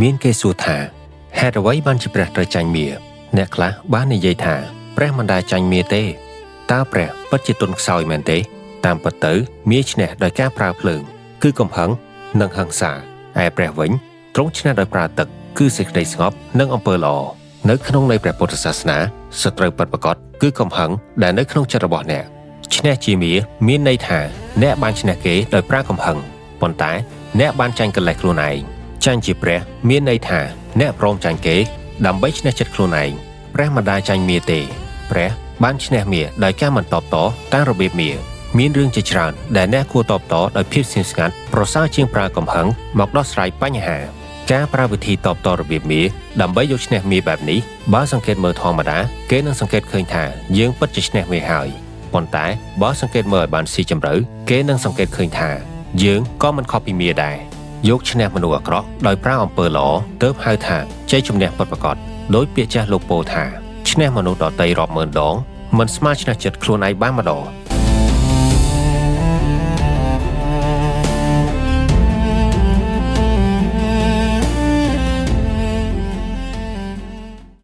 មានគេសួរថាហេតុអ្វីបានជាព្រះត្រូវចាញ់មារអ្នកខ្លះបាននិយាយថាព្រះមិនដែលចាញ់មារទេតើព្រះពិតជាទន់ខ្សោយមែនទេតាមពិតទៅមារឈ្នះដោយការប្រើភ្លើងគឺកំហឹងនិងហិង្សាឯព្រះវិញទ្រង់ឈ្នះដោយប្រើទឹកគឺសេចក្តីស្ងប់និងអំពើល្អនៅក្នុងនៃព្រះពុទ្ធសាសនាសត្រូវពិតប្រាកដគឺកំហឹងដែលនៅក្នុងចិត្តរបស់អ្នកឈ្នះជាមារមានន័យថាអ្នកបានឈ្នះគេដោយប្រើកំហឹងប៉ុន្តែអ្នកបានចាញ់កិលេសខ្លួនឯងចាញ់ជាព្រះមានន័យថាអ្នកព្រមចាញ់គេដើម្បីឈ្នះចិត្តខ្លួនឯងព្រះមិនដែលចាញ់មារទេព្រះបានឈ្នះមារដោយការមិនតបតតាមរបៀបមារមានរឿងជាច្រើនដែលអ្នកគួរតបតដោយភាពស្ងៀមស្ងាត់ប្រសើរជាងប្រើកំហឹងមកដោះស្រាយបញ្ហាការប្រើវិធីតបតរបៀបមារដើម្បីយកឈ្នះមារបែបនេះបើសង្កេតមើលធម្មតាគេនឹងសង្កេតឃើញថាយើងពិតជាឈ្នះមារហើយប៉ុន្តែបើសង្កេតមើលឲ្យបានស៊ីជម្រៅគេនឹងសង្កេតឃើញថាយើងក៏មិនខុសពីមារដែរយកឈ្នះមនុស្សអាក្រក់ដោយប្រើអំពើល្អទើបហៅថាជ័យជំនះពិតប្រាកដដោយពាក្យចាស់លោកពោលថាឈ្នះមនុស្សដទៃរាប់ម៉ឺនដងមិនស្មើឈ្នះចិត្តខ្លួនឯងបានម្ដង